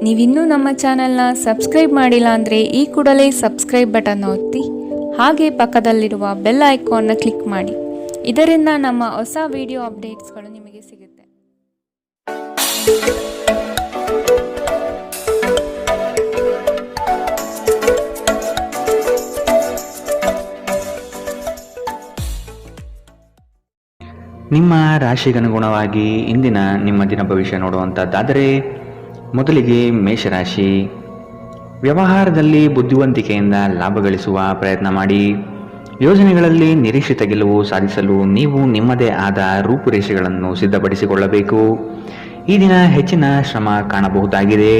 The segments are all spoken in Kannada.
ನೀವಿನ್ನೂ ನಮ್ಮ ಚಾನೆಲ್ನ ಸಬ್ಸ್ಕ್ರೈಬ್ ಮಾಡಿಲ್ಲ ಅಂದರೆ ಈ ಕೂಡಲೇ ಸಬ್ಸ್ಕ್ರೈಬ್ ಬಟನ್ ಒತ್ತಿ ಹಾಗೆ ಪಕ್ಕದಲ್ಲಿರುವ ಬೆಲ್ ಐಕಾನ್ನ ಕ್ಲಿಕ್ ಮಾಡಿ. ಇದರಿಂದ ನಮ್ಮ ಹೊಸ ವಿಡಿಯೋ ಅಪ್ಡೇಟ್ಸ್ಗಳು ನಿಮಗೆ ಸಿಗುತ್ತೆ. ನಿಮ್ಮ ರಾಶಿಗನುಗುಣವಾಗಿ ಇಂದಿನ ನಿಮ್ಮ ದಿನ ಭವಿಷ್ಯ ನೋಡುವಂಥದ್ದಾದರೆ, ಮೊದಲಿಗೆ ಮೇಷರಾಶಿ. ವ್ಯವಹಾರದಲ್ಲಿ ಬುದ್ಧಿವಂತಿಕೆಯಿಂದ ಲಾಭ ಗಳಿಸುವ ಪ್ರಯತ್ನ ಮಾಡಿ. ಯೋಜನೆಗಳಲ್ಲಿ ನಿರೀಕ್ಷಿತ ಗೆಲುವು ಸಾಧಿಸಲು ನೀವು ನಿಮ್ಮದೇ ಆದ ರೂಪುರೇಷೆಗಳನ್ನು ಸಿದ್ಧಪಡಿಸಿಕೊಳ್ಳಬೇಕು. ಈ ದಿನ ಹೆಚ್ಚಿನ ಶ್ರಮ ಕಾಣಬಹುದಾಗಿದೆ.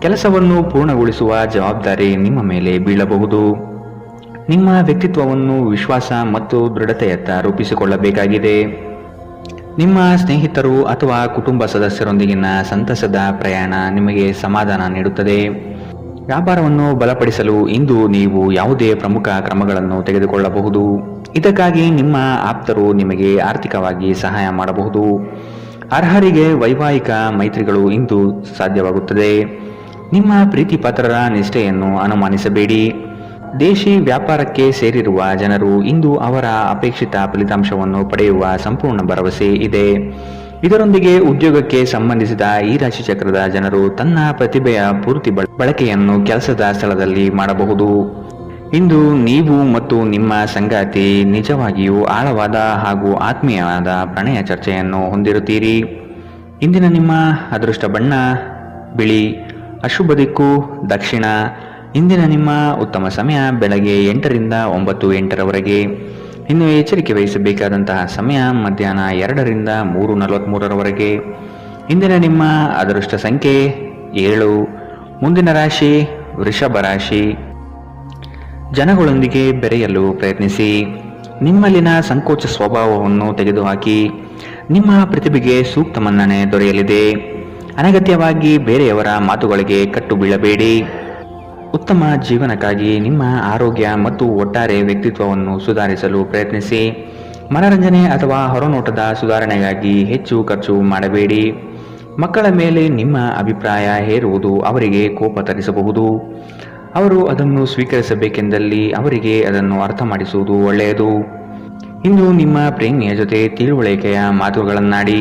ಕೆಲಸವನ್ನು ಪೂರ್ಣಗೊಳಿಸುವ ಜವಾಬ್ದಾರಿ ನಿಮ್ಮ ಮೇಲೆ ಬೀಳಬಹುದು. ನಿಮ್ಮ ವ್ಯಕ್ತಿತ್ವವನ್ನು ವಿಶ್ವಾಸ ಮತ್ತು ದೃಢತೆಯತ್ತ ರೂಪಿಸಿಕೊಳ್ಳಬೇಕಾಗಿದೆ. ನಿಮ್ಮ ಸ್ನೇಹಿತರು ಅಥವಾ ಕುಟುಂಬ ಸದಸ್ಯರೊಂದಿಗಿನ ಸಂತಸದ ಪ್ರಯಾಣ ನಿಮಗೆ ಸಮಾಧಾನ ನೀಡುತ್ತದೆ. ವ್ಯಾಪಾರವನ್ನು ಬಲಪಡಿಸಲು ಇಂದು ನೀವು ಯಾವುದೇ ಪ್ರಮುಖ ಕ್ರಮಗಳನ್ನು ತೆಗೆದುಕೊಳ್ಳಬಹುದು. ಇದಕ್ಕಾಗಿ ನಿಮ್ಮ ಆಪ್ತರು ನಿಮಗೆ ಆರ್ಥಿಕವಾಗಿ ಸಹಾಯ ಮಾಡಬಹುದು. ಅರ್ಹರಿಗೆ ವೈವಾಹಿಕ ಮೈತ್ರಿಗಳು ಇಂದು ಸಾಧ್ಯವಾಗುತ್ತದೆ. ನಿಮ್ಮ ಪ್ರೀತಿ ಪಾತ್ರರ ನಿಷ್ಠೆಯನ್ನು ಅನುಮಾನಿಸಬೇಡಿ. ದೇಶಿ ವ್ಯಾಪಾರಕ್ಕೆ ಸೇರಿರುವ ಜನರು ಇಂದು ಅವರ ಅಪೇಕ್ಷಿತ ಫಲಿತಾಂಶವನ್ನು ಪಡೆಯುವ ಸಂಪೂರ್ಣ ಭರವಸೆ ಇದೆ. ಇದರೊಂದಿಗೆ ಉದ್ಯೋಗಕ್ಕೆ ಸಂಬಂಧಿಸಿದ ಈ ರಾಶಿಚಕ್ರದ ಜನರು ತನ್ನ ಪ್ರತಿಭೆಯ ಪೂರ್ತಿ ಬಳಕೆಯನ್ನು ಕೆಲಸದ ಸ್ಥಳದಲ್ಲಿ ಮಾಡಬಹುದು. ಇಂದು ನೀವು ಮತ್ತು ನಿಮ್ಮ ಸಂಗಾತಿ ನಿಜವಾಗಿಯೂ ಆಳವಾದ ಹಾಗೂ ಆತ್ಮೀಯವಾದ ಪ್ರಣಯ ಚರ್ಚೆಯನ್ನು ಹೊಂದಿರುತ್ತೀರಿ. ಇಂದಿನ ನಿಮ್ಮ ಅದೃಷ್ಟ ಬಣ್ಣ ಬಿಳಿ. ಅಶುಭ ದಿಕ್ಕು ದಕ್ಷಿಣ. ಇಂದಿನ ನಿಮ್ಮ ಉತ್ತಮ ಸಮಯ ಬೆಳಗ್ಗೆ 8 ರಿಂದ 9:08 ಇನ್ನು ಎಚ್ಚರಿಕೆ ವಹಿಸಬೇಕಾದಂತಹ ಸಮಯ ಮಧ್ಯಾಹ್ನ 2 ರಿಂದ 3:43 ಇಂದಿನ ನಿಮ್ಮ ಅದೃಷ್ಟ ಸಂಖ್ಯೆ 7. ಮುಂದಿನ ರಾಶಿ ವೃಷಭ ರಾಶಿ. ಜನಗಳೊಂದಿಗೆ ಬೆರೆಯಲು ಪ್ರಯತ್ನಿಸಿ. ನಿಮ್ಮಲ್ಲಿನ ಸಂಕೋಚ ಸ್ವಭಾವವನ್ನು ತೆಗೆದುಹಾಕಿ. ನಿಮ್ಮ ಪ್ರತಿಭೆಗೆ ಸೂಕ್ತ ಮನ್ನಣೆ ದೊರೆಯಲಿದೆ. ಅನಗತ್ಯವಾಗಿ ಬೇರೆಯವರ ಮಾತುಗಳಿಗೆ ಕಟ್ಟು ಬೀಳಬೇಡಿ. ಉತ್ತಮ ಜೀವನಕ್ಕಾಗಿ ನಿಮ್ಮ ಆರೋಗ್ಯ ಮತ್ತು ಒಟ್ಟಾರೆ ವ್ಯಕ್ತಿತ್ವವನ್ನು ಸುಧಾರಿಸಲು ಪ್ರಯತ್ನಿಸಿ. ಮನರಂಜನೆ ಅಥವಾ ಹೊರನೋಟದ ಸುಧಾರಣೆಗಾಗಿ ಹೆಚ್ಚು ಖರ್ಚು ಮಾಡಬೇಡಿ. ಮಕ್ಕಳ ಮೇಲೆ ನಿಮ್ಮ ಅಭಿಪ್ರಾಯ ಹೇರುವುದು ಅವರಿಗೆ ಕೋಪ ತರಿಸಬಹುದು. ಅವರು ಅದನ್ನು ಸ್ವೀಕರಿಸಬೇಕೆಂದಲ್ಲಿ ಅವರಿಗೆ ಅದನ್ನು ಅರ್ಥ ಮಾಡಿಸುವುದು ಒಳ್ಳೆಯದು. ಇಂದು ನಿಮ್ಮ ಪ್ರೇಮಿಯ ಜೊತೆ ತಿಳುವಳಿಕೆಯ ಮಾತುಗಳನ್ನಾಡಿ.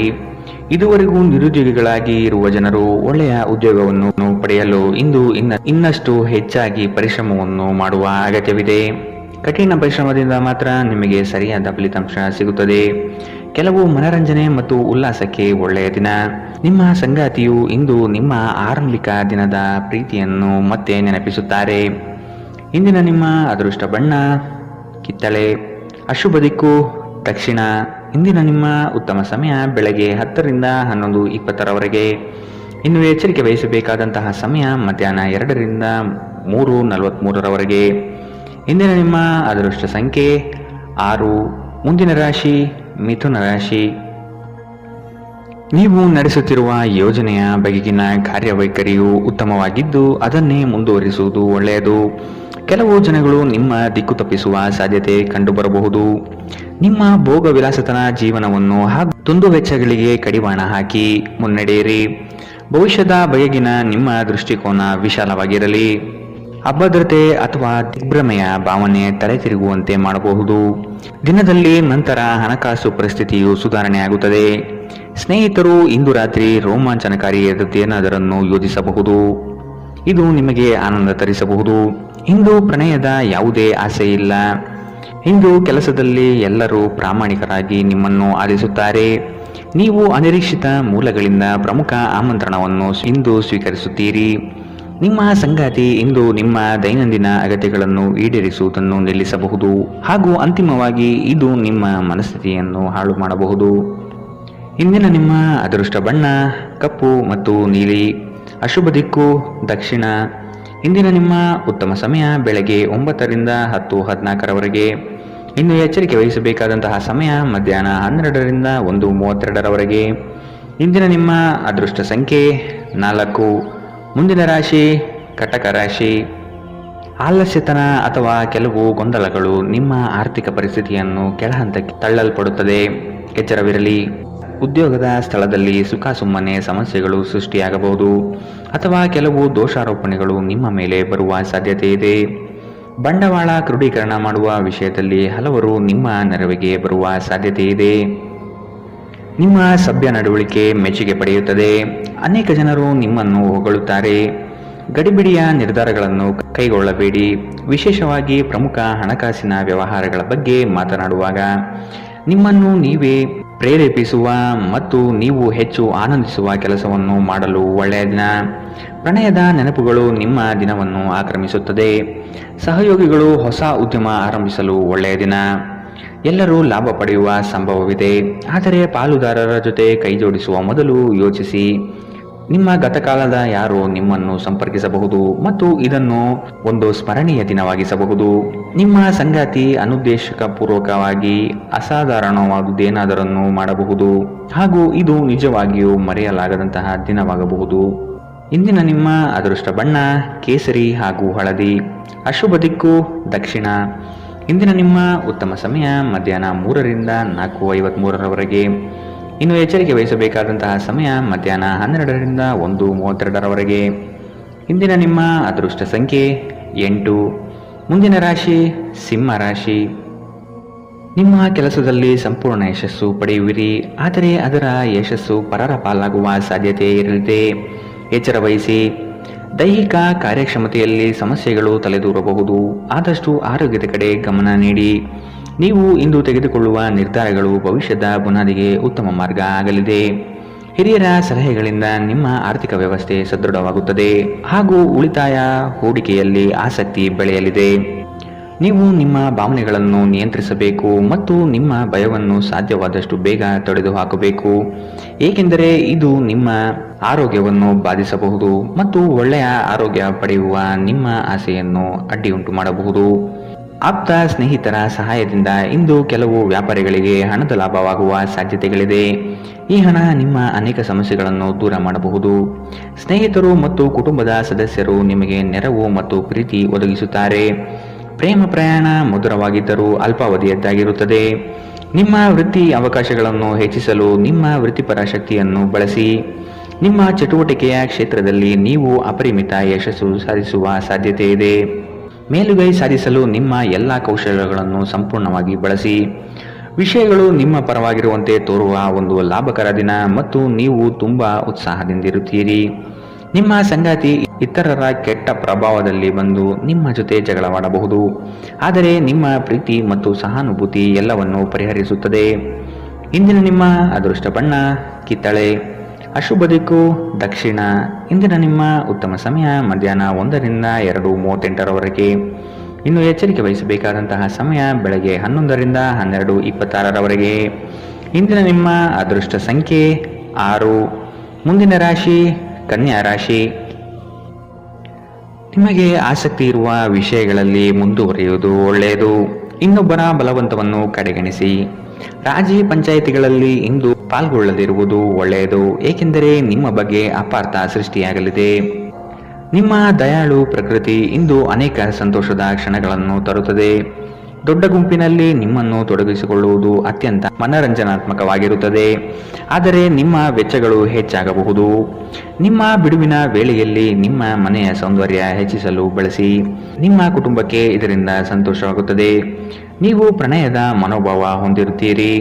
ಇದುವರೆಗೂ ನಿರುದ್ಯೋಗಿಗಳಾಗಿ ಇರುವ ಜನರು ಒಳ್ಳೆಯ ಉದ್ಯೋಗವನ್ನು ಪಡೆಯಲು ಇಂದು ಇನ್ನಷ್ಟು ಹೆಚ್ಚಾಗಿ ಪರಿಶ್ರಮವನ್ನು ಮಾಡುವ ಅಗತ್ಯವಿದೆ. ಕಠಿಣ ಪರಿಶ್ರಮದಿಂದ ಮಾತ್ರ ನಿಮಗೆ ಸರಿಯಾದ ಫಲಿತಾಂಶ ಸಿಗುತ್ತದೆ. ಕೆಲವು ಮನರಂಜನೆ ಮತ್ತು ಉಲ್ಲಾಸಕ್ಕೆ ಒಳ್ಳೆಯ ದಿನ. ನಿಮ್ಮ ಸಂಗಾತಿಯು ಇಂದು ನಿಮ್ಮ ಆರಂಭಿಕ ದಿನದ ಪ್ರೀತಿಯನ್ನು ಮತ್ತೆ ನೆನಪಿಸುತ್ತಾರೆ. ಇಂದಿನ ನಿಮ್ಮ ಅದೃಷ್ಟ ಬಣ್ಣ ಕಿತ್ತಳೆ. ಅಶುಭ ದಿಕ್ಕು ದಕ್ಷಿಣ. ಇಂದಿನ ನಿಮ್ಮ ಉತ್ತಮ ಸಮಯ ಬೆಳಗ್ಗೆ 10 ರಿಂದ 11:20 ಇನ್ನು ಎಚ್ಚರಿಕೆ ವಹಿಸಬೇಕಾದಂತಹ ಸಮಯ ಮಧ್ಯಾಹ್ನ 2 ರಿಂದ 3:43 ಇಂದಿನ ನಿಮ್ಮ ಅದೃಷ್ಟ ಸಂಖ್ಯೆ 6. ಮುಂದಿನ ರಾಶಿ ಮಿಥುನ ರಾಶಿ. ನೀವು ನಡೆಸುತ್ತಿರುವ ಯೋಜನೆಯ ಬಗೆಗಿನ ಕಾರ್ಯವೈಖರಿಯು ಉತ್ತಮವಾಗಿದ್ದು ಅದನ್ನೇ ಮುಂದುವರಿಸುವುದು ಒಳ್ಳೆಯದು. ಕೆಲವು ಜನಗಳು ನಿಮ್ಮ ದಿಕ್ಕು ತಪ್ಪಿಸುವ ಸಾಧ್ಯತೆ ಕಂಡುಬರಬಹುದು. ನಿಮ್ಮ ಭೋಗ ವಿಲಾಸತನ ಜೀವನವನ್ನು ಹಾಗೂ ದುಂದುವೆಚ್ಚಗಳಿಗೆ ಕಡಿವಾಣ ಹಾಕಿ ಮುನ್ನಡೆಯಿರಿ. ಭವಿಷ್ಯದ ಬಗೆಗಿನ ನಿಮ್ಮ ದೃಷ್ಟಿಕೋನ ವಿಶಾಲವಾಗಿರಲಿ. ಅಭದ್ರತೆ ಅಥವಾ ದಿಗ್ಭ್ರಮೆಯ ಭಾವನೆ ತಲೆ ತಿರುಗುವಂತೆ ಮಾಡಬಹುದು. ದಿನದಲ್ಲಿ ನಂತರ ಹಣಕಾಸು ಪರಿಸ್ಥಿತಿಯು ಸುಧಾರಣೆಯಾಗುತ್ತದೆ. ಸ್ನೇಹಿತರು ಇಂದು ರಾತ್ರಿ ರೋಮಾಂಚನಕಾರಿ ಏನಾದರನ್ನು ಯೋಜಿಸಬಹುದು. ಇದು ನಿಮಗೆ ಆನಂದ ತರಿಸಬಹುದು. ಇಂದು ಪ್ರಣಯದ ಯಾವುದೇ ಆಸೆ ಇಲ್ಲ. ಇಂದು ಕೆಲಸದಲ್ಲಿ ಎಲ್ಲರೂ ಪ್ರಾಮಾಣಿಕರಾಗಿ ನಿಮ್ಮನ್ನು ಆಲಿಸುತ್ತಾರೆ. ನೀವು ಅನಿರೀಕ್ಷಿತ ಮೂಲಗಳಿಂದ ಪ್ರಮುಖ ಆಮಂತ್ರಣವನ್ನು ಇಂದು ಸ್ವೀಕರಿಸುತ್ತೀರಿ. ನಿಮ್ಮ ಸಂಗಾತಿ ಇಂದು ನಿಮ್ಮ ದೈನಂದಿನ ಅಗತ್ಯಗಳನ್ನು ಈಡೇರಿಸುವುದನ್ನು ನಿಲ್ಲಿಸಬಹುದು ಹಾಗೂ ಅಂತಿಮವಾಗಿ ಇದು ನಿಮ್ಮ ಮನಸ್ಥಿತಿಯನ್ನು ಹಾಳು ಮಾಡಬಹುದು. ಇಂದಿನ ನಿಮ್ಮ ಅದೃಷ್ಟ ಬಣ್ಣ ಕಪ್ಪು ಮತ್ತು ನೀಲಿ. ಅಶುಭ ದಿಕ್ಕು ದಕ್ಷಿಣ. ಇಂದಿನ ನಿಮ್ಮ ಉತ್ತಮ ಸಮಯ ಬೆಳಗ್ಗೆ 9 ರಿಂದ 10:14 ಇನ್ನು ಎಚ್ಚರಿಕೆ ವಹಿಸಬೇಕಾದಂತಹ ಸಮಯ ಮಧ್ಯಾಹ್ನ 12 ರಿಂದ 1:32 ಇಂದಿನ ನಿಮ್ಮ ಅದೃಷ್ಟ ಸಂಖ್ಯೆ 4. ಮುಂದಿನ ರಾಶಿ ಕಟಕ ರಾಶಿ. ಆಲಸ್ಯತನ ಅಥವಾ ಕೆಲವು ಗೊಂದಲಗಳು ನಿಮ್ಮ ಆರ್ಥಿಕ ಪರಿಸ್ಥಿತಿಯನ್ನು ಕೆಳಹಂತಕ್ಕೆ ತಳ್ಳಲ್ಪಡುತ್ತದೆ. ಎಚ್ಚರವಿರಲಿ. ಉದ್ಯೋಗದ ಸ್ಥಳದಲ್ಲಿ ಸುಮ್ಮನೆ ಸಮಸ್ಯೆಗಳು ಸೃಷ್ಟಿಯಾಗಬಹುದು ಅಥವಾ ಕೆಲವು ದೋಷಾರೋಪಣೆಗಳು ನಿಮ್ಮ ಮೇಲೆ ಬರುವ ಸಾಧ್ಯತೆ ಇದೆ. ಬಂಡವಾಳ ಕ್ರೋಢೀಕರಣ ಮಾಡುವ ವಿಷಯದಲ್ಲಿ ಹಲವರು ನಿಮ್ಮ ನೆರವಿಗೆ ಬರುವ ಸಾಧ್ಯತೆ ಇದೆ. ನಿಮ್ಮ ಸಭ್ಯ ನಡವಳಿಕೆ ಮೆಚ್ಚುಗೆ ಪಡೆಯುತ್ತದೆ. ಅನೇಕ ಜನರು ನಿಮ್ಮನ್ನು ಹೊಗಳುತ್ತಾರೆ. ಗಡಿಬಿಡಿಯ ನಿರ್ಧಾರಗಳನ್ನು ಕೈಗೊಳ್ಳಬೇಡಿ. ವಿಶೇಷವಾಗಿ ಪ್ರಮುಖ ಹಣಕಾಸಿನ ವ್ಯವಹಾರಗಳ ಬಗ್ಗೆ ಮಾತನಾಡುವಾಗ ನಿಮ್ಮನ್ನು ನೀವೇ ಪ್ರೇರೇಪಿಸುವ ಮತ್ತು ನೀವು ಹೆಚ್ಚು ಆನಂದಿಸುವ ಕೆಲಸವನ್ನು ಮಾಡಲು ಒಳ್ಳೆಯ ದಿನ. ಪ್ರಣಯದ ನೆನಪುಗಳು ನಿಮ್ಮ ದಿನವನ್ನು ಆಕ್ರಮಿಸುತ್ತದೆ. ಸಹಯೋಗಿಗಳು ಹೊಸ ಉದ್ಯಮ ಆರಂಭಿಸಲು ಒಳ್ಳೆಯ ದಿನ. ಎಲ್ಲರೂ ಲಾಭ ಪಡೆಯುವ ಸಂಭವವಿದೆ, ಆದರೆ ಪಾಲುದಾರರ ಜೊತೆ ಕೈಜೋಡಿಸುವ ಮೊದಲು ಯೋಚಿಸಿ. ನಿಮ್ಮ ಗತಕಾಲದ ಯಾರೋ ನಿಮ್ಮನ್ನು ಸಂಪರ್ಕಿಸಬಹುದು ಮತ್ತು ಇದನ್ನು ಒಂದು ಸ್ಮರಣೀಯ ದಿನವಾಗಿಸಬಹುದು. ನಿಮ್ಮ ಸಂಗಾತಿ ಅನುದ್ದೇಶಪೂರ್ವಕವಾಗಿ ಅಸಾಧಾರಣವಾದುದೇನಾದರನ್ನು ಮಾಡಬಹುದು ಹಾಗೂ ಇದು ನಿಜವಾಗಿಯೂ ಮರೆಯಲಾಗದಂತಹ ದಿನವಾಗಬಹುದು. ಇಂದಿನ ನಿಮ್ಮ ಅದೃಷ್ಟ ಬಣ್ಣ ಕೇಸರಿ ಹಾಗೂ ಹಳದಿ. ಅಶುಭ ದಿಕ್ಕು ದಕ್ಷಿಣ. ಇಂದಿನ ನಿಮ್ಮ ಉತ್ತಮ ಸಮಯ ಮಧ್ಯಾಹ್ನ 3ರಿಂದ 4:53ರವರೆಗೆ. ಇನ್ನು ಎಚ್ಚರಿಕೆ ವಹಿಸಬೇಕಾದಂತಹ ಸಮಯ ಮಧ್ಯಾಹ್ನ 12ರಿಂದ 1:32ರವರೆಗೆ. ಇಂದಿನ ನಿಮ್ಮ ಅದೃಷ್ಟ ಸಂಖ್ಯೆ 8. ಮುಂದಿನ ರಾಶಿ ಸಿಂಹ ರಾಶಿ. ನಿಮ್ಮ ಕೆಲಸದಲ್ಲಿ ಸಂಪೂರ್ಣ ಯಶಸ್ಸು ಪಡೆಯುವಿರಿ, ಆದರೆ ಅದರ ಯಶಸ್ಸು ಪರರ ಪಾಲಾಗುವ ಸಾಧ್ಯತೆ ಇರಲಿದೆ. ಎಚ್ಚರ ವಹಿಸಿ. ದೈಹಿಕ ಕಾರ್ಯಕ್ಷಮತೆಯಲ್ಲಿ ಸಮಸ್ಯೆಗಳು ತಲೆದೂರಬಹುದು. ಆದಷ್ಟು ಆರೋಗ್ಯದ ಕಡೆ ಗಮನ ನೀಡಿ. ನೀವು ಇಂದು ತೆಗೆದುಕೊಳ್ಳುವ ನಿರ್ಧಾರಗಳು ಭವಿಷ್ಯದ ಬುನಾದಿಗೆ ಉತ್ತಮ ಮಾರ್ಗ ಆಗಲಿದೆ. ಹಿರಿಯರ ಸಲಹೆಗಳಿಂದ ನಿಮ್ಮ ಆರ್ಥಿಕ ವ್ಯವಸ್ಥೆ ಸದೃಢವಾಗುತ್ತದೆ ಹಾಗೂ ಉಳಿತಾಯ ಹೂಡಿಕೆಯಲ್ಲಿ ಆಸಕ್ತಿ ಬೆಳೆಯಲಿದೆ. ನೀವು ನಿಮ್ಮ ಭಾವನೆಗಳನ್ನು ನಿಯಂತ್ರಿಸಬೇಕು ಮತ್ತು ನಿಮ್ಮ ಭಯವನ್ನು ಸಾಧ್ಯವಾದಷ್ಟು ಬೇಗ ತೊಡೆದುಹಾಕಬೇಕು, ಏಕೆಂದರೆ ಇದು ನಿಮ್ಮ ಆರೋಗ್ಯವನ್ನು ಬಾಧಿಸಬಹುದು ಮತ್ತು ಒಳ್ಳೆಯ ಆರೋಗ್ಯ ಪಡೆಯುವ ನಿಮ್ಮ ಆಸೆಯನ್ನು ಅಡ್ಡಿಯುಂಟು ಮಾಡಬಹುದು. ಆಪ್ತ ಸ್ನೇಹಿತರ ಸಹಾಯದಿಂದ ಇಂದು ಕೆಲವು ವ್ಯಾಪಾರಿಗಳಿಗೆ ಹಣದ ಲಾಭವಾಗುವ ಸಾಧ್ಯತೆಗಳಿದೆ. ಈ ಹಣ ನಿಮ್ಮ ಅನೇಕ ಸಮಸ್ಯೆಗಳನ್ನು ದೂರ ಮಾಡಬಹುದು. ಸ್ನೇಹಿತರು ಮತ್ತು ಕುಟುಂಬದ ಸದಸ್ಯರು ನಿಮಗೆ ನೆರವು ಮತ್ತು ಪ್ರೀತಿ ಒದಗಿಸುತ್ತಾರೆ. ಪ್ರೇಮ ಪ್ರಯಾಣ ಮಧುರವಾಗಿದ್ದರೂ ಅಲ್ಪಾವಧಿಯದ್ದಾಗಿರುತ್ತದೆ. ನಿಮ್ಮ ವೃತ್ತಿ ಅವಕಾಶಗಳನ್ನು ಹೆಚ್ಚಿಸಲು ನಿಮ್ಮ ವೃತ್ತಿಪರ ಶಕ್ತಿಯನ್ನು ಬಳಸಿ. ನಿಮ್ಮ ಚಟುವಟಿಕೆಯ ಕ್ಷೇತ್ರದಲ್ಲಿ ನೀವು ಅಪರಿಮಿತ ಯಶಸ್ಸು ಸಾಧಿಸುವ ಸಾಧ್ಯತೆ ಇದೆ. ಮೇಲುಗೈ ಸಾಧಿಸಲು ನಿಮ್ಮ ಎಲ್ಲ ಕೌಶಲ್ಯಗಳನ್ನು ಸಂಪೂರ್ಣವಾಗಿ ಬಳಸಿ. ವಿಷಯಗಳು ನಿಮ್ಮ ಪರವಾಗಿರುವಂತೆ ತೋರುವ ಒಂದು ಲಾಭಕರ ದಿನ ಮತ್ತು ನೀವು ತುಂಬಾ ಉತ್ಸಾಹದಿಂದಿರುತ್ತೀರಿ. ನಿಮ್ಮ ಸಂಗಾತಿ ಇತರರ ಕೆಟ್ಟ ಪ್ರಭಾವದಲ್ಲಿ ಬಂದು ನಿಮ್ಮ ಜೊತೆ ಜಗಳವಾಡಬಹುದು, ಆದರೆ ನಿಮ್ಮ ಪ್ರೀತಿ ಮತ್ತು ಸಹಾನುಭೂತಿ ಎಲ್ಲವನ್ನು ಪರಿಹರಿಸುತ್ತದೆ. ಇಂದಿನ ನಿಮ್ಮ ಅದೃಷ್ಟ ಬಣ್ಣ ಕಿತ್ತಳೆ. ಅಶುಭ ದಿಕ್ಕು ದಕ್ಷಿಣ. ಇಂದಿನ ನಿಮ್ಮ ಉತ್ತಮ ಸಮಯ ಮಧ್ಯಾಹ್ನ 1ರಿಂದ 2:38ರವರೆಗೆ. ಇನ್ನು ಎಚ್ಚರಿಕೆ ವಹಿಸಬೇಕಾದಂತಹ ಸಮಯ ಬೆಳಗ್ಗೆ 11ರಿಂದ 12:26ರವರೆಗೆ. ಇಂದಿನ ನಿಮ್ಮ ಅದೃಷ್ಟ ಸಂಖ್ಯೆ 6. ಮುಂದಿನ ರಾಶಿ ಕನ್ಯಾ ರಾಶಿ. ನಿಮಗೆ ಆಸಕ್ತಿ ಇರುವ ವಿಷಯಗಳಲ್ಲಿ ಮುಂದುವರಿಯುವುದು ಒಳ್ಳೆಯದು. ಇನ್ನೊಬ್ಬರ ಬಲವಂತವನ್ನು ಕಡೆಗಣಿಸಿ. ರಾಜಿ ಪಂಚಾಯಿತಿಗಳಲ್ಲಿ ಇಂದು ಪಾಲ್ಗೊಳ್ಳದಿರುವುದು ಒಳ್ಳೆಯದು, ಏಕೆಂದರೆ ನಿಮ್ಮ ಬಗ್ಗೆ ಅಪಾರ್ಥ ಸೃಷ್ಟಿಯಾಗಲಿದೆ. ನಿಮ್ಮ ದಯಾಳು ಪ್ರಕೃತಿ ಇಂದು ಅನೇಕ ಸಂತೋಷದ ಕ್ಷಣಗಳನ್ನು ತರುತ್ತದೆ. ದೊಡ್ಡ ಗುಂಪಿನಲ್ಲಿ ನಿಮ್ಮನ್ನು ತೊಡಗಿಸಿಕೊಳ್ಳುವುದು ಅತ್ಯಂತ ಮನರಂಜನಾತ್ಮಕವಾಗಿರುತ್ತದೆ, ಆದರೆ ನಿಮ್ಮ ವೆಚ್ಚಗಳು ಹೆಚ್ಚಾಗಬಹುದು. ನಿಮ್ಮ ಬಿಡುವಿನ ವೇಳೆಯಲ್ಲಿ ನಿಮ್ಮ ಮನೆಯ ಸೌಂದರ್ಯ ಹೆಚ್ಚಿಸಲು ಬಳಸಿ. ನಿಮ್ಮ ಕುಟುಂಬಕ್ಕೆ ಇದರಿಂದ ಸಂತೋಷವಾಗುತ್ತದೆ. ನೀವು ಪ್ರಣಯದ ಮನೋಭಾವ ಹೊಂದಿರುತ್ತೀರಿ.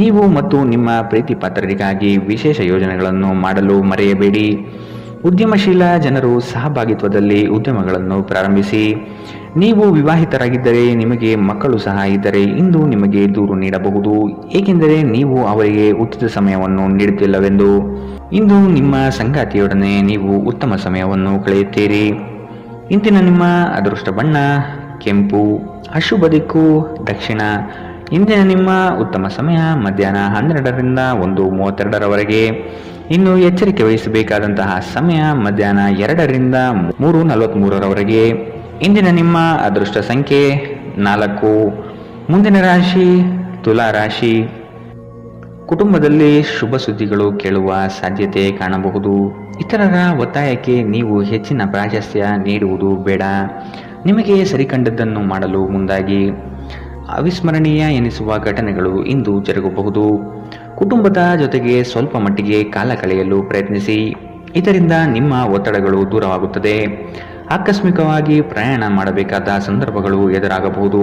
ನೀವು ಮತ್ತು ನಿಮ್ಮ ಪ್ರೀತಿ ಪಾತ್ರರಿಗಾಗಿ ವಿಶೇಷ ಯೋಜನೆಗಳನ್ನು ಮಾಡಲು ಮರೆಯಬೇಡಿ. ಉದ್ಯಮಶೀಲ ಜನರು ಸಹಭಾಗಿತ್ವದಲ್ಲಿ ಉದ್ಯಮಗಳನ್ನು ಪ್ರಾರಂಭಿಸಿ. ನೀವು ವಿವಾಹಿತರಾಗಿದ್ದರೆ ನಿಮಗೆ ಮಕ್ಕಳು ಸಹ ಇದ್ದರೆ ಇಂದು ನಿಮಗೆ ದೂರು ನೀಡಬಹುದು, ಏಕೆಂದರೆ ನೀವು ಅವರಿಗೆ ಉಚಿತ ಸಮಯವನ್ನು ನೀಡುತ್ತಿಲ್ಲವೆಂದು. ಇಂದು ನಿಮ್ಮ ಸಂಗಾತಿಯೊಡನೆ ನೀವು ಉತ್ತಮ ಸಮಯವನ್ನು ಕಳೆಯುತ್ತೀರಿ. ಇಂದಿನ ನಿಮ್ಮ ಅದೃಷ್ಟ ಬಣ್ಣ ಕೆಂಪು. ಅಶುಭ ದಿಕ್ಕು ದಕ್ಷಿಣ. ಇಂದಿನ ನಿಮ್ಮ ಉತ್ತಮ ಸಮಯ ಮಧ್ಯಾಹ್ನ 12ರಿಂದ 1:32ರವರೆಗೆ. ಇನ್ನು ಎಚ್ಚರಿಕೆ ವಹಿಸಬೇಕಾದಂತಹ ಸಮಯ ಮಧ್ಯಾಹ್ನ 2ರಿಂದ 3:43ರವರೆಗೆ. ಇಂದಿನ ನಿಮ್ಮ ಅದೃಷ್ಟ ಸಂಖ್ಯೆ 4. ಮುಂದಿನ ರಾಶಿ ತುಲಾ ರಾಶಿ. ಕುಟುಂಬದಲ್ಲಿ ಶುಭ ಸುದ್ದಿಗಳು ಕೇಳುವ ಸಾಧ್ಯತೆ ಕಾಣಬಹುದು. ಇತರರ ಒತ್ತಾಯಕ್ಕೆ ನೀವು ಹೆಚ್ಚಿನ ಪ್ರಾಶಸ್ತ್ಯ ನೀಡುವುದು ಬೇಡ. ನಿಮಗೆ ಸರಿಕಂಡದ್ದನ್ನು ಮಾಡಲು ಮುಂದಾಗಿ. ಅವಿಸ್ಮರಣೀಯ ಎನಿಸುವ ಘಟನೆಗಳು ಇಂದು ಜರುಗಬಹುದು. ಕುಟುಂಬದ ಜೊತೆಗೆ ಸ್ವಲ್ಪ ಮಟ್ಟಿಗೆ ಕಾಲ ಕಳೆಯಲು ಪ್ರಯತ್ನಿಸಿ. ಇದರಿಂದ ನಿಮ್ಮ ಒತ್ತಡಗಳು ದೂರವಾಗುತ್ತದೆ. ಆಕಸ್ಮಿಕವಾಗಿ ಪ್ರಯಾಣ ಮಾಡಬೇಕಾದ ಸಂದರ್ಭಗಳು ಎದುರಾಗಬಹುದು.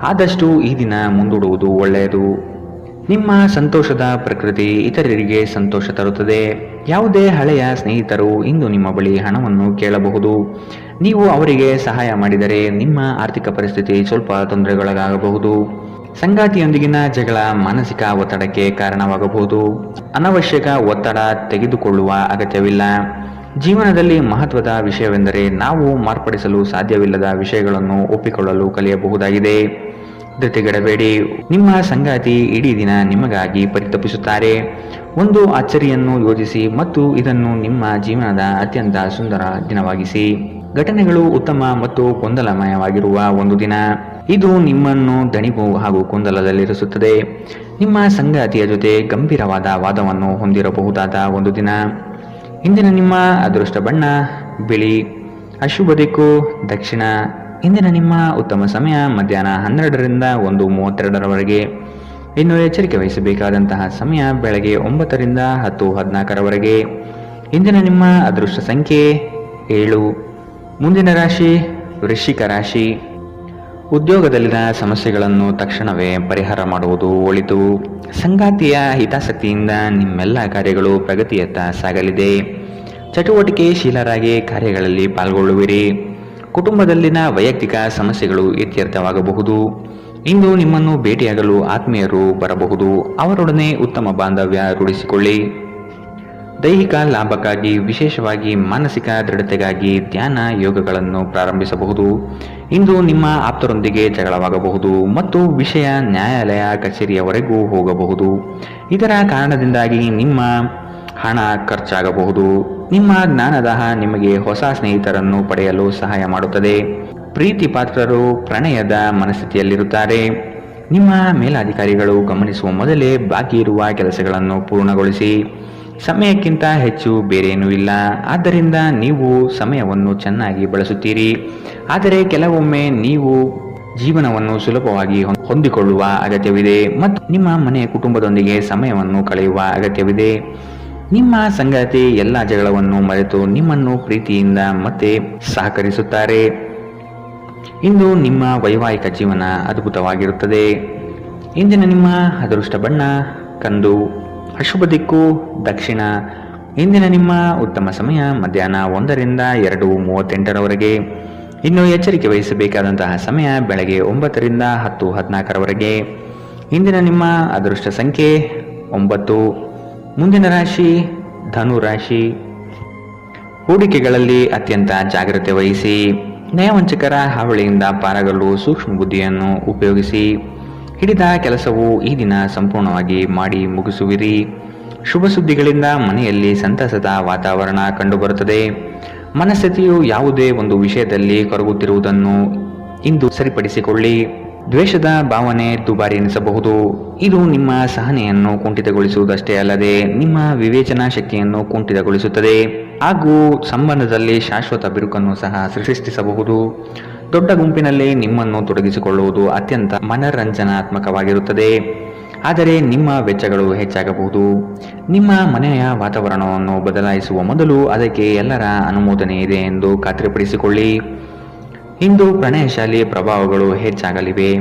ಆದಷ್ಟು ಈ ದಿನ ಮುಂದೂಡುವುದು ಒಳ್ಳೆಯದು. ನಿಮ್ಮ ಸಂತೋಷದ ಪ್ರಕೃತಿ ಇತರರಿಗೆ ಸಂತೋಷ ತರುತ್ತದೆ. ಯಾವುದೇ ಹಳೆಯ ಸ್ನೇಹಿತರು ಇಂದು ನಿಮ್ಮ ಬಳಿ ಹಣವನ್ನು ಕೇಳಬಹುದು. ನೀವು ಅವರಿಗೆ ಸಹಾಯ ಮಾಡಿದರೆ ನಿಮ್ಮ ಆರ್ಥಿಕ ಪರಿಸ್ಥಿತಿ ಸ್ವಲ್ಪ ತೊಂದರೆಗೊಳಗಾಗಬಹುದು. ಸಂಗಾತಿಯೊಂದಿಗಿನ ಜಗಳ ಮಾನಸಿಕ ಒತ್ತಡಕ್ಕೆ ಕಾರಣವಾಗಬಹುದು. ಅನವಶ್ಯಕ ಒತ್ತಡ ತೆಗೆದುಕೊಳ್ಳುವ ಅಗತ್ಯವಿಲ್ಲ. ಜೀವನದಲ್ಲಿ ಮಹತ್ವದ ವಿಷಯವೆಂದರೆ ನಾವು ಮಾರ್ಪಡಿಸಲು ಸಾಧ್ಯವಿಲ್ಲದ ವಿಷಯಗಳನ್ನು ಒಪ್ಪಿಕೊಳ್ಳಲು ಕಲಿಯಬಹುದಾಗಿದೆ. ಧೃತಿಗೆಡಬೇಡಿ. ನಿಮ್ಮ ಸಂಗಾತಿ ಇಡೀ ದಿನ ನಿಮಗಾಗಿ ಪರಿತಪಿಸುತ್ತಾರೆ. ಒಂದು ಅಚ್ಚರಿಯನ್ನು ಯೋಜಿಸಿ ಮತ್ತು ಇದನ್ನು ನಿಮ್ಮ ಜೀವನದ ಅತ್ಯಂತ ಸುಂದರ ದಿನವಾಗಿಸಿ. ಘಟನೆಗಳು ಉತ್ತಮ ಮತ್ತು ಗೊಂದಲಮಯವಾಗಿರುವ ಒಂದು ದಿನ. ಇದು ನಿಮ್ಮನ್ನು ದಣಿವು ಹಾಗೂ ಗೊಂದಲದಲ್ಲಿರಿಸುತ್ತದೆ. ನಿಮ್ಮ ಸಂಗಾತಿಯ ಜೊತೆ ಗಂಭೀರವಾದ ವಾದವನ್ನು ಹೊಂದಿರಬಹುದಾದ ಒಂದು ದಿನ. ಇಂದಿನ ನಿಮ್ಮ ಅದೃಷ್ಟ ಬಣ್ಣ ಬಿಳಿ. ಅಶುಭ ದಿಕ್ಕು ದಕ್ಷಿಣ. ಇಂದಿನ ನಿಮ್ಮ ಉತ್ತಮ ಸಮಯ ಮಧ್ಯಾಹ್ನ 12ರಿಂದ 1:32ರವರೆಗೆ. ಇನ್ನು ಎಚ್ಚರಿಕೆ ವಹಿಸಬೇಕಾದಂತಹ ಸಮಯ ಬೆಳಗ್ಗೆ 9ರಿಂದ 10:14ರವರೆಗೆ. ಇಂದಿನ ನಿಮ್ಮ ಅದೃಷ್ಟ ಸಂಖ್ಯೆ 7. ಮುಂದಿನ ರಾಶಿ ವೃಶ್ಚಿಕ ರಾಶಿ. ಉದ್ಯೋಗದಲ್ಲಿನ ಸಮಸ್ಯೆಗಳನ್ನು ತಕ್ಷಣವೇ ಪರಿಹಾರ ಮಾಡುವುದು ಒಳಿತು. ಸಂಗಾತಿಯ ಹಿತಾಸಕ್ತಿಯಿಂದ ನಿಮ್ಮೆಲ್ಲ ಕಾರ್ಯಗಳು ಪ್ರಗತಿಯತ್ತ ಸಾಗಲಿದೆ. ಚಟುವಟಿಕೆಶೀಲರಾಗಿ ಕಾರ್ಯಗಳಲ್ಲಿ ಪಾಲ್ಗೊಳ್ಳುವಿರಿ. ಕುಟುಂಬದಲ್ಲಿನ ವೈಯಕ್ತಿಕ ಸಮಸ್ಯೆಗಳು ಇತ್ಯರ್ಥವಾಗಬಹುದು. ಇಂದು ನಿಮ್ಮನ್ನು ಭೇಟಿಯಾಗಲು ಆತ್ಮೀಯರು ಬರಬಹುದು. ಅವರೊಡನೆ ಉತ್ತಮ ಬಾಂಧವ್ಯ ರೂಢಿಸಿಕೊಳ್ಳಿ. ದೈಹಿಕ ಲಾಭಕ್ಕಾಗಿ ವಿಶೇಷವಾಗಿ ಮಾನಸಿಕ ದೃಢತೆಗಾಗಿ ಧ್ಯಾನ ಯೋಗಗಳನ್ನು ಪ್ರಾರಂಭಿಸಬಹುದು. ಇಂದು ನಿಮ್ಮ ಆಪ್ತರೊಂದಿಗೆ ಜಗಳವಾಗಬಹುದು ಮತ್ತು ವಿಷಯ ನ್ಯಾಯಾಲಯ ಕಚೇರಿಯವರೆಗೂ ಹೋಗಬಹುದು. ಇದರ ಕಾರಣದಿಂದಾಗಿ ನಿಮ್ಮ ಹಣ ಖರ್ಚಾಗಬಹುದು. ನಿಮ್ಮ ಜ್ಞಾನದಾಹ ನಿಮಗೆ ಹೊಸ ಸ್ನೇಹಿತರನ್ನು ಪಡೆಯಲು ಸಹಾಯ ಮಾಡುತ್ತದೆ. ಪ್ರೀತಿ ಪಾತ್ರರು ಪ್ರಣಯದ ಮನಸ್ಥಿತಿಯಲ್ಲಿರುತ್ತಾರೆ. ನಿಮ್ಮ ಮೇಲಾಧಿಕಾರಿಗಳು ಗಮನಿಸುವ ಮೊದಲೇ ಬಾಕಿ ಇರುವ ಕೆಲಸಗಳನ್ನು ಪೂರ್ಣಗೊಳಿಸಿ. ಸಮಯಕ್ಕಿಂತ ಹೆಚ್ಚು ಬೇರೇನೂ ಇಲ್ಲ. ಆದ್ದರಿಂದ ನೀವು ಸಮಯವನ್ನು ಚೆನ್ನಾಗಿ ಬಳಸುತ್ತೀರಿ. ಆದರೆ ಕೆಲವೊಮ್ಮೆ ನೀವು ಜೀವನವನ್ನು ಸುಲಭವಾಗಿ ಹೊಂದಿಕೊಳ್ಳುವ ಅಗತ್ಯವಿದೆ ಮತ್ತು ನಿಮ್ಮ ಮನೆಯ ಕುಟುಂಬದೊಂದಿಗೆ ಸಮಯವನ್ನು ಕಳೆಯುವ ಅಗತ್ಯವಿದೆ. ನಿಮ್ಮ ಸಂಗಾತಿ ಎಲ್ಲ ಜಗಳವನ್ನು ಮರೆತು ನಿಮ್ಮನ್ನು ಪ್ರೀತಿಯಿಂದ ಮತ್ತೆ ಸಹಕರಿಸುತ್ತಾರೆ. ಇಂದು ನಿಮ್ಮ ವೈವಾಹಿಕ ಜೀವನ ಅದ್ಭುತವಾಗಿರುತ್ತದೆ. ಇಂದಿನ ನಿಮ್ಮ ಅದೃಷ್ಟ ಬಣ್ಣ ಕಂದು. ಅಶುಭ ದಿಕ್ಕು ದಕ್ಷಿಣ. ಇಂದಿನ ನಿಮ್ಮ ಉತ್ತಮ ಸಮಯ ಮಧ್ಯಾಹ್ನ 1ರಿಂದ 2:38ರವರೆಗೆ. ಇನ್ನು ಎಚ್ಚರಿಕೆ ವಹಿಸಬೇಕಾದಂತಹ ಸಮಯ ಬೆಳಗ್ಗೆ 9ರಿಂದ 10:14ರವರೆಗೆ. ಇಂದಿನ ನಿಮ್ಮ ಅದೃಷ್ಟ ಸಂಖ್ಯೆ 9. ಮುಂದಿನ ರಾಶಿ ಧನು ರಾಶಿ. ಹೂಡಿಕೆಗಳಲ್ಲಿ ಅತ್ಯಂತ ಜಾಗ್ರತೆ ವಹಿಸಿ. ನಯವಂಚಕರ ಹಾವಳಿಯಿಂದ ಪಾರಾಗಲು ಸೂಕ್ಷ್ಮ ಬುದ್ಧಿಯನ್ನು ಉಪಯೋಗಿಸಿ. ಹಿಡಿದ ಕೆಲಸವು ಈ ದಿನ ಸಂಪೂರ್ಣವಾಗಿ ಮಾಡಿ ಮುಗಿಸುವಿರಿ. ಶುಭ ಸುದ್ದಿಗಳಿಂದ ಮನೆಯಲ್ಲಿ ಸಂತಸದ ವಾತಾವರಣ ಕಂಡುಬರುತ್ತದೆ. ಮನಸ್ಥಿತಿಯು ಯಾವುದೇ ಒಂದು ವಿಷಯದಲ್ಲಿ ಕೊರಗುತ್ತಿರುವುದನ್ನು ಇಂದು ಸರಿಪಡಿಸಿಕೊಳ್ಳಿ. ದ್ವೇಷದ ಭಾವನೆ ದುಬಾರಿ ಎನಿಸಬಹುದು. ಇದು ನಿಮ್ಮ ಸಹನೆಯನ್ನು ಕುಂಠಿತಗೊಳಿಸುವುದಷ್ಟೇ ಅಲ್ಲದೆ ನಿಮ್ಮ ವಿವೇಚನಾ ಶಕ್ತಿಯನ್ನು ಕುಂಠಿತಗೊಳಿಸುತ್ತದೆ ಹಾಗೂ ಸಂಬಂಧದಲ್ಲಿ ಶಾಶ್ವತ ಬಿರುಕನ್ನು ಸಹ ಸೃಷ್ಟಿಸಬಹುದು. ದೊಡ್ಡ ಗುಂಪಿನಲ್ಲಿ ನಿಮ್ಮನ್ನು ತೊಡಗಿಸಿಕೊಳ್ಳುವುದು ಅತ್ಯಂತ ಮನರಂಜನಾತ್ಮಕವಾಗಿರುತ್ತದೆ. ಆದರೆ ನಿಮ್ಮ ವೆಚ್ಚಗಳು ಹೆಚ್ಚಾಗಬಹುದು. ನಿಮ್ಮ ಮನೆಯ ವಾತಾವರಣವನ್ನು ಬದಲಾಯಿಸುವ ಮೊದಲು ಅದಕ್ಕೆ ಎಲ್ಲರ ಅನುಮೋದನೆ ಇದೆ ಎಂದು ಖಾತ್ರಿಪಡಿಸಿಕೊಳ್ಳಿ. ಇಂದು ಪ್ರಣಯಶಾಲಿ ಪ್ರಭಾವಗಳು ಹೆಚ್ಚಾಗಲಿವೆ.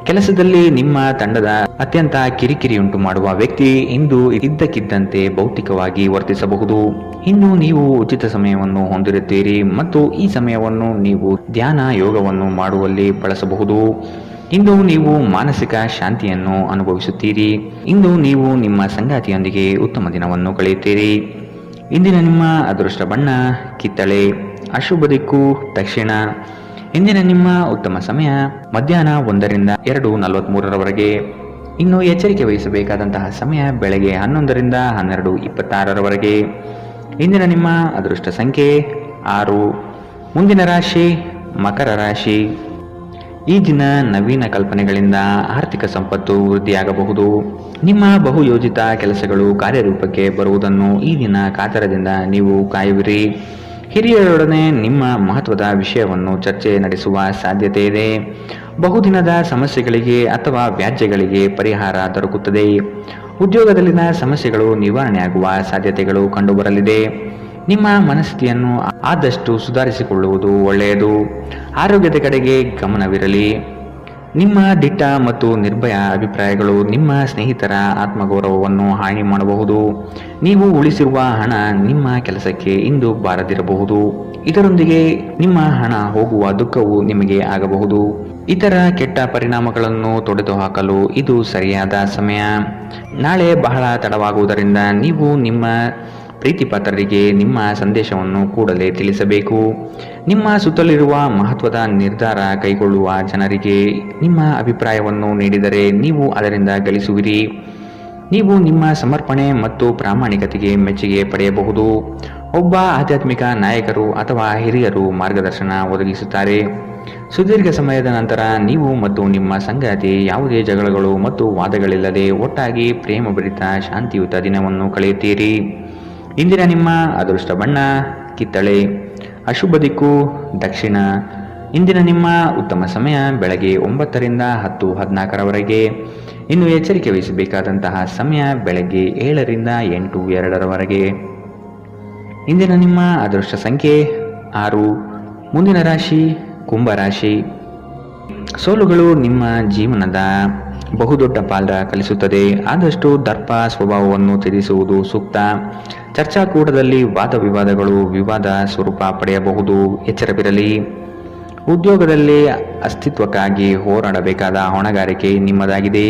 ಕೆಲಸದಲ್ಲಿ ನಿಮ್ಮ ತಂಡದ ಅತ್ಯಂತ ಕಿರಿಕಿರಿಯುಂಟು ಮಾಡುವ ವ್ಯಕ್ತಿ ಇಂದು ಇದ್ದಕ್ಕಿದ್ದಂತೆ ಭೌತಿಕವಾಗಿ ವರ್ತಿಸಬಹುದು. ಇಂದು ನೀವು ಉಚಿತ ಸಮಯವನ್ನು ಹೊಂದಿರುತ್ತೀರಿ ಮತ್ತು ಈ ಸಮಯವನ್ನು ನೀವು ಧ್ಯಾನ ಯೋಗವನ್ನು ಮಾಡುವಲ್ಲಿ ಬಳಸಬಹುದು. ಇಂದು ನೀವು ಮಾನಸಿಕ ಶಾಂತಿಯನ್ನು ಅನುಭವಿಸುತ್ತೀರಿ. ಇಂದು ನೀವು ನಿಮ್ಮ ಸಂಗಾತಿಯೊಂದಿಗೆ ಉತ್ತಮ ದಿನವನ್ನು ಕಳೆಯುತ್ತೀರಿ. ಇಂದಿನ ನಿಮ್ಮ ಅದೃಷ್ಟ ಬಣ್ಣ ಕಿತ್ತಳೆ. ಅಶುಭ ದಿಕ್ಕು ದಕ್ಷಿಣ. ಇಂದಿನ ನಿಮ್ಮ ಉತ್ತಮ ಸಮಯ ಮಧ್ಯಾಹ್ನ 1ರಿಂದ 2:43ರವರೆಗೆ. ಇನ್ನು ಎಚ್ಚರಿಕೆ ವಹಿಸಬೇಕಾದಂತಹ ಸಮಯ ಬೆಳಗ್ಗೆ 11ರಿಂದ 12:26ರವರೆಗೆ. ಇಂದಿನ ನಿಮ್ಮ ಅದೃಷ್ಟ ಸಂಖ್ಯೆ 6. ಮುಂದಿನ ರಾಶಿ ಮಕರ ರಾಶಿ. ಈ ದಿನ ನವೀನ ಕಲ್ಪನೆಗಳಿಂದ ಆರ್ಥಿಕ ಸಂಪತ್ತು ವೃದ್ಧಿಯಾಗಬಹುದು. ನಿಮ್ಮ ಬಹುಯೋಜಿತ ಕೆಲಸಗಳು ಕಾರ್ಯರೂಪಕ್ಕೆ ಬರುವುದನ್ನು ಈ ದಿನ ಕಾತರದಿಂದ ನೀವು ಕಾಯುವಿರಿ. ಹಿರಿಯರೊಡನೆ ನಿಮ್ಮ ಮಹತ್ವದ ವಿಷಯವನ್ನು ಚರ್ಚೆ ನಡೆಸುವ ಸಾಧ್ಯತೆ ಇದೆ. ಬಹುದಿನದ ಸಮಸ್ಯೆಗಳಿಗೆ ಅಥವಾ ವ್ಯಾಜ್ಯಗಳಿಗೆ ಪರಿಹಾರ ದೊರಕುತ್ತದೆ. ಉದ್ಯೋಗದಲ್ಲಿನ ಸಮಸ್ಯೆಗಳು ನಿವಾರಣೆಯಾಗುವ ಸಾಧ್ಯತೆಗಳು ಕಂಡುಬರಲಿದೆ. ನಿಮ್ಮ ಮನಸ್ಥಿತಿಯನ್ನು ಆದಷ್ಟು ಸುಧಾರಿಸಿಕೊಳ್ಳುವುದು ಒಳ್ಳೆಯದು. ಆರೋಗ್ಯದ ಕಡೆಗೆ ಗಮನವಿರಲಿ. ನಿಮ್ಮ ದಿಟ್ಟ ಮತ್ತು ನಿರ್ಭಯ ಅಭಿಪ್ರಾಯಗಳು ನಿಮ್ಮ ಸ್ನೇಹಿತರ ಆತ್ಮಗೌರವವನ್ನು ಹಾನಿ ಮಾಡಬಹುದು. ನೀವು ಉಳಿಸಿರುವ ಹಣ ನಿಮ್ಮ ಕೆಲಸಕ್ಕೆ ಇಂದು ಬಾರದಿರಬಹುದು. ಇದರೊಂದಿಗೆ ನಿಮ್ಮ ಹಣ ಹೋಗುವ ದುಃಖವು ನಿಮಗೆ ಆಗಬಹುದು. ಇತರ ಕೆಟ್ಟ ಪರಿಣಾಮಗಳನ್ನು ತೊಡೆದುಹಾಕಲು ಇದು ಸರಿಯಾದ ಸಮಯ. ನಾಳೆ ಬಹಳ ತಡವಾಗುವುದರಿಂದ ನೀವು ನಿಮ್ಮ ಪ್ರೀತಿಪಾತ್ರರಿಗೆ ನಿಮ್ಮ ಸಂದೇಶವನ್ನು ಕೂಡಲೇ ತಿಳಿಸಬೇಕು. ನಿಮ್ಮ ಸುತ್ತಲಿರುವ ಮಹತ್ವದ ನಿರ್ಧಾರ ಕೈಗೊಳ್ಳುವ ಜನರಿಗೆ ನಿಮ್ಮ ಅಭಿಪ್ರಾಯವನ್ನು ನೀಡಿದರೆ ನೀವು ಅದರಿಂದ ಗಳಿಸುವಿರಿ. ನೀವು ನಿಮ್ಮ ಸಮರ್ಪಣೆ ಮತ್ತು ಪ್ರಾಮಾಣಿಕತೆಗೆ ಮೆಚ್ಚುಗೆ ಪಡೆಯಬಹುದು. ಒಬ್ಬ ಆಧ್ಯಾತ್ಮಿಕ ನಾಯಕರು ಅಥವಾ ಹಿರಿಯರು ಮಾರ್ಗದರ್ಶನ ಒದಗಿಸುತ್ತಾರೆ. ಸುದೀರ್ಘ ಸಮಯದ ನಂತರ ನೀವು ಮತ್ತು ನಿಮ್ಮ ಸಂಗಾತಿ ಯಾವುದೇ ಜಗಳಗಳು ಮತ್ತು ವಾದಗಳಿಲ್ಲದೆ ಒಟ್ಟಾಗಿ ಪ್ರೇಮಭರಿತ ಶಾಂತಿಯುತ ದಿನವನ್ನು ಕಳೆಯುತ್ತೀರಿ. ಇಂದಿನ ನಿಮ್ಮ ಅದೃಷ್ಟ ಬಣ್ಣ ಕಿತ್ತಳೆ. ಅಶುಭ ದಿಕ್ಕು ದಕ್ಷಿಣ. ಇಂದಿನ ನಿಮ್ಮ ಉತ್ತಮ ಸಮಯ ಬೆಳಗ್ಗೆ 9 ರಿಂದ 10:14 ಇನ್ನು ಎಚ್ಚರಿಕೆ ವಹಿಸಬೇಕಾದಂತಹ ಸಮಯ ಬೆಳಗ್ಗೆ 7 ರಿಂದ 8:02 ಇಂದಿನ ನಿಮ್ಮ ಅದೃಷ್ಟ ಸಂಖ್ಯೆ 6. ಮುಂದಿನ ರಾಶಿ ಕುಂಭರಾಶಿ. ಸೋಲುಗಳು ನಿಮ್ಮ ಜೀವನದ ಬಹುದೊಡ್ಡ ಪಾತ್ರ ಕಲಿಸುತ್ತದೆ. ಆದಷ್ಟು ದರ್ಪ ಸ್ವಭಾವವನ್ನು ತ್ಯಜಿಸುವುದು ಸೂಕ್ತ. ಚರ್ಚಾಕೂಟದಲ್ಲಿ ವಾದ ವಿವಾದಗಳು ವಿವಾದ ಸ್ವರೂಪ ಪಡೆಯಬಹುದು. ಎಚ್ಚರವಿರಲಿ. ಉದ್ಯೋಗದಲ್ಲಿ ಅಸ್ತಿತ್ವಕ್ಕಾಗಿ ಹೋರಾಡಬೇಕಾದ ಹೊಣೆಗಾರಿಕೆ ನಿಮ್ಮದಾಗಿದೆ.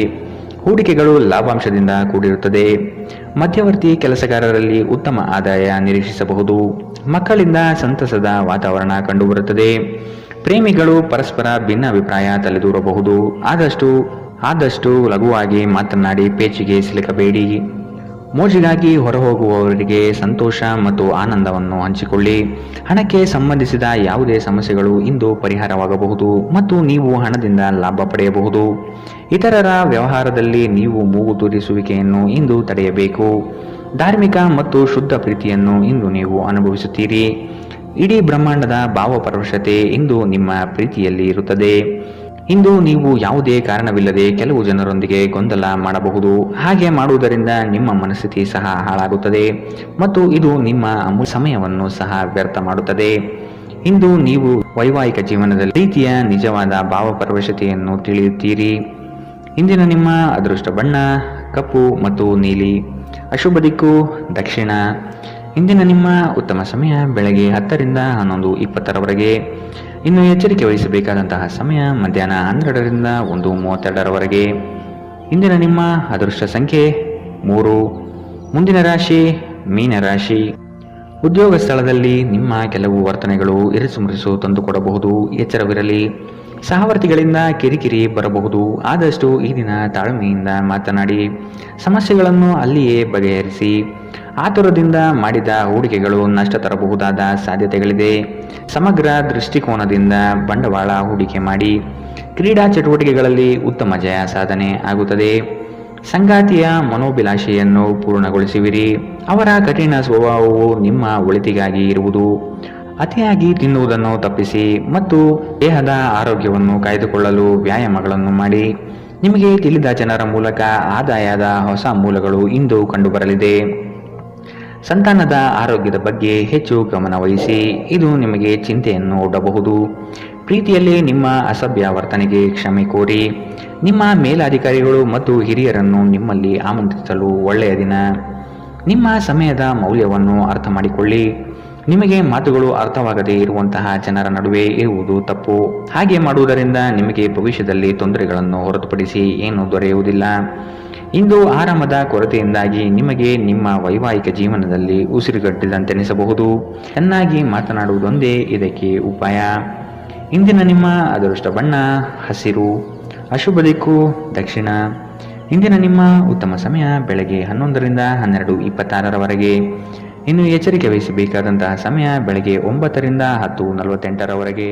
ಹೂಡಿಕೆಗಳು ಲಾಭಾಂಶದಿಂದ ಕೂಡಿರುತ್ತದೆ. ಮಧ್ಯವರ್ತಿ ಕೆಲಸಗಾರರಲ್ಲಿ ಉತ್ತಮ ಆದಾಯ ನಿರೀಕ್ಷಿಸಬಹುದು. ಮಕ್ಕಳಿಂದ ಸಂತಸದ ವಾತಾವರಣ ಕಂಡುಬರುತ್ತದೆ. ಪ್ರೇಮಿಗಳು ಪರಸ್ಪರ ಭಿನ್ನಾಭಿಪ್ರಾಯ ತಲೆದೂರಬಹುದು. ಆದಷ್ಟು ಲಘುವಾಗಿ ಮಾತನಾಡಿ ಪೇಚಿಗೆ ಸಿಲುಕಬೇಡಿ. ಮೋಜಿಗಾಗಿ ಹೊರಹೋಗುವವರಿಗೆ ಸಂತೋಷ ಮತ್ತು ಆನಂದವನ್ನು ಹಂಚಿಕೊಳ್ಳಿ. ಹಣಕ್ಕೆ ಸಂಬಂಧಿಸಿದ ಯಾವುದೇ ಸಮಸ್ಯೆಗಳು ಇಂದು ಪರಿಹಾರವಾಗಬಹುದು ಮತ್ತು ನೀವು ಹಣದಿಂದ ಲಾಭ ಪಡೆಯಬಹುದು. ಇತರರ ವ್ಯವಹಾರದಲ್ಲಿ ನೀವು ಮೂಗು ತೂರಿಸುವಿಕೆಯನ್ನು ಇಂದು ತಡೆಯಬೇಕು. ಧಾರ್ಮಿಕ ಮತ್ತು ಶುದ್ಧ ಪ್ರೀತಿಯನ್ನು ಇಂದು ನೀವು ಅನುಭವಿಸುತ್ತೀರಿ. ಇಡೀ ಬ್ರಹ್ಮಾಂಡದ ಭಾವಪರವಶತೆ ಇಂದು ನಿಮ್ಮ ಪ್ರೀತಿಯಲ್ಲಿ ಇರುತ್ತದೆ. ಇಂದು ನೀವು ಯಾವುದೇ ಕಾರಣವಿಲ್ಲದೆ ಕೆಲವು ಜನರೊಂದಿಗೆ ಗೊಂದಲ ಮಾಡಬಹುದು. ಹಾಗೆ ಮಾಡುವುದರಿಂದ ನಿಮ್ಮ ಮನಸ್ಥಿತಿ ಸಹ ಹಾಳಾಗುತ್ತದೆ ಮತ್ತು ಇದು ನಿಮ್ಮ ಅಮೂಲ್ಯ ಸಮಯವನ್ನು ಸಹ ವ್ಯರ್ಥ ಮಾಡುತ್ತದೆ. ಇಂದು ನೀವು ವೈವಾಹಿಕ ಜೀವನದಲ್ಲಿ ಪ್ರೀತಿಯ ನಿಜವಾದ ಭಾವಪರವಶತೆಯನ್ನು ತಿಳಿಯುತ್ತೀರಿ. ಇಂದಿನ ನಿಮ್ಮ ಅದೃಷ್ಟ ಬಣ್ಣ ಕಪ್ಪು ಮತ್ತು ನೀಲಿ. ಅಶುಭ ದಿಕ್ಕು ದಕ್ಷಿಣ. ಇಂದಿನ ನಿಮ್ಮ ಉತ್ತಮ ಸಮಯ ಬೆಳಗ್ಗೆ 10 ರಿಂದ 11:20 ಇನ್ನು ಎಚ್ಚರಿಕೆ ವಹಿಸಬೇಕಾದಂತಹ ಸಮಯ ಮಧ್ಯಾಹ್ನ 12 ರಿಂದ 1:32 ಇಂದಿನ ನಿಮ್ಮ ಅದೃಷ್ಟ ಸಂಖ್ಯೆ 3. ಮುಂದಿನ ರಾಶಿ ಮೀನರಾಶಿ. ಉದ್ಯೋಗ ಸ್ಥಳದಲ್ಲಿ ನಿಮ್ಮ ಕೆಲವು ವರ್ತನೆಗಳು ಇರಿಸುಮುರಿಸು ತಂದುಕೊಡಬಹುದು. ಎಚ್ಚರವಿರಲಿ. ಸಹವರ್ತಿಗಳಿಂದ ಕಿರಿಕಿರಿ ಬರಬಹುದು. ಆದಷ್ಟು ಈ ದಿನ ತಾಳ್ಮೆಯಿಂದ ಮಾತನಾಡಿ ಸಮಸ್ಯೆಗಳನ್ನು ಅಲ್ಲಿಯೇ ಬಗೆಹರಿಸಿ. ಆತುರದಿಂದ ಮಾಡಿದ ಹೂಡಿಕೆಗಳು ನಷ್ಟ ತರಬಹುದಾದ ಸಾಧ್ಯತೆಗಳಿದೆ. ಸಮಗ್ರ ದೃಷ್ಟಿಕೋನದಿಂದ ಬಂಡವಾಳ ಹೂಡಿಕೆ ಮಾಡಿ. ಕ್ರೀಡಾ ಚಟುವಟಿಕೆಗಳಲ್ಲಿ ಉತ್ತಮ ಜಯ ಸಾಧನೆ ಆಗುತ್ತದೆ. ಸಂಗಾತಿಯ ಮನೋಭಿಲಾಷೆಯನ್ನು ಪೂರ್ಣಗೊಳಿಸುವಿರಿ. ಅವರ ಕಠಿಣ ಸ್ವಭಾವವು ನಿಮ್ಮ ಒಳಿತಿಗಾಗಿ ಇರುವುದು. ಅತಿಯಾಗಿ ತಿನ್ನುವುದನ್ನು ತಪ್ಪಿಸಿ ಮತ್ತು ದೇಹದ ಆರೋಗ್ಯವನ್ನು ಕಾಯ್ದುಕೊಳ್ಳಲು ವ್ಯಾಯಾಮಗಳನ್ನು ಮಾಡಿ. ನಿಮಗೆ ತಿಳಿದ ಜನರ ಮೂಲಕ ಆದಾಯದ ಹೊಸ ಮೂಲಗಳು ಇಂದು ಕಂಡುಬರಲಿದೆ. ಸಂತಾನದ ಆರೋಗ್ಯದ ಬಗ್ಗೆ ಹೆಚ್ಚು ಗಮನ ವಹಿಸಿ. ಇದು ನಿಮಗೆ ಚಿಂತೆಯನ್ನು ಒಡ್ಡಬಹುದು. ಪ್ರೀತಿಯಲ್ಲಿ ನಿಮ್ಮ ಅಸಭ್ಯ ವರ್ತನೆಗೆ ಕ್ಷಮೆ ಕೋರಿ. ನಿಮ್ಮ ಮೇಲಾಧಿಕಾರಿಗಳು ಮತ್ತು ಹಿರಿಯರನ್ನು ನಿಮ್ಮಲ್ಲಿ ಆಮಂತ್ರಿಸಲು ಒಳ್ಳೆಯ ದಿನ. ನಿಮ್ಮ ಸಮಯದ ಮೌಲ್ಯವನ್ನು ಅರ್ಥ ಮಾಡಿಕೊಳ್ಳಿ. ನಿಮಗೆ ಮಾತುಗಳು ಅರ್ಥವಾಗದೇ ಇರುವಂತಹ ಜನರ ನಡುವೆ ಇರುವುದು ತಪ್ಪು. ಹಾಗೆ ಮಾಡುವುದರಿಂದ ನಿಮಗೆ ಭವಿಷ್ಯದಲ್ಲಿ ತೊಂದರೆಗಳನ್ನು ಹೊರತುಪಡಿಸಿ ಏನೂ ದೊರೆಯುವುದಿಲ್ಲ. ಇಂದು ಆರಾಮದ ಕೊರತೆಯಿಂದಾಗಿ ನಿಮಗೆ ನಿಮ್ಮ ವೈವಾಹಿಕ ಜೀವನದಲ್ಲಿ ಉಸಿರುಗಟ್ಟಿದಂತೆನಿಸಬಹುದು. ಚೆನ್ನಾಗಿ ಮಾತನಾಡುವುದೊಂದೇ ಇದಕ್ಕೆ ಉಪಾಯ. ಇಂದಿನ ನಿಮ್ಮ ಅದೃಷ್ಟ ಬಣ್ಣ ಹಸಿರು. ಅಶುಭ ದಿಕ್ಕು ದಕ್ಷಿಣ. ಇಂದಿನ ನಿಮ್ಮ ಉತ್ತಮ ಸಮಯ ಬೆಳಗ್ಗೆ 11 ರಿಂದ 12:26 ಇನ್ನು ಎಚ್ಚರಿಕೆ ವಹಿಸಬೇಕಾದಂತಹ ಸಮಯ ಬೆಳಗ್ಗೆ 9 ರಿಂದ 10:48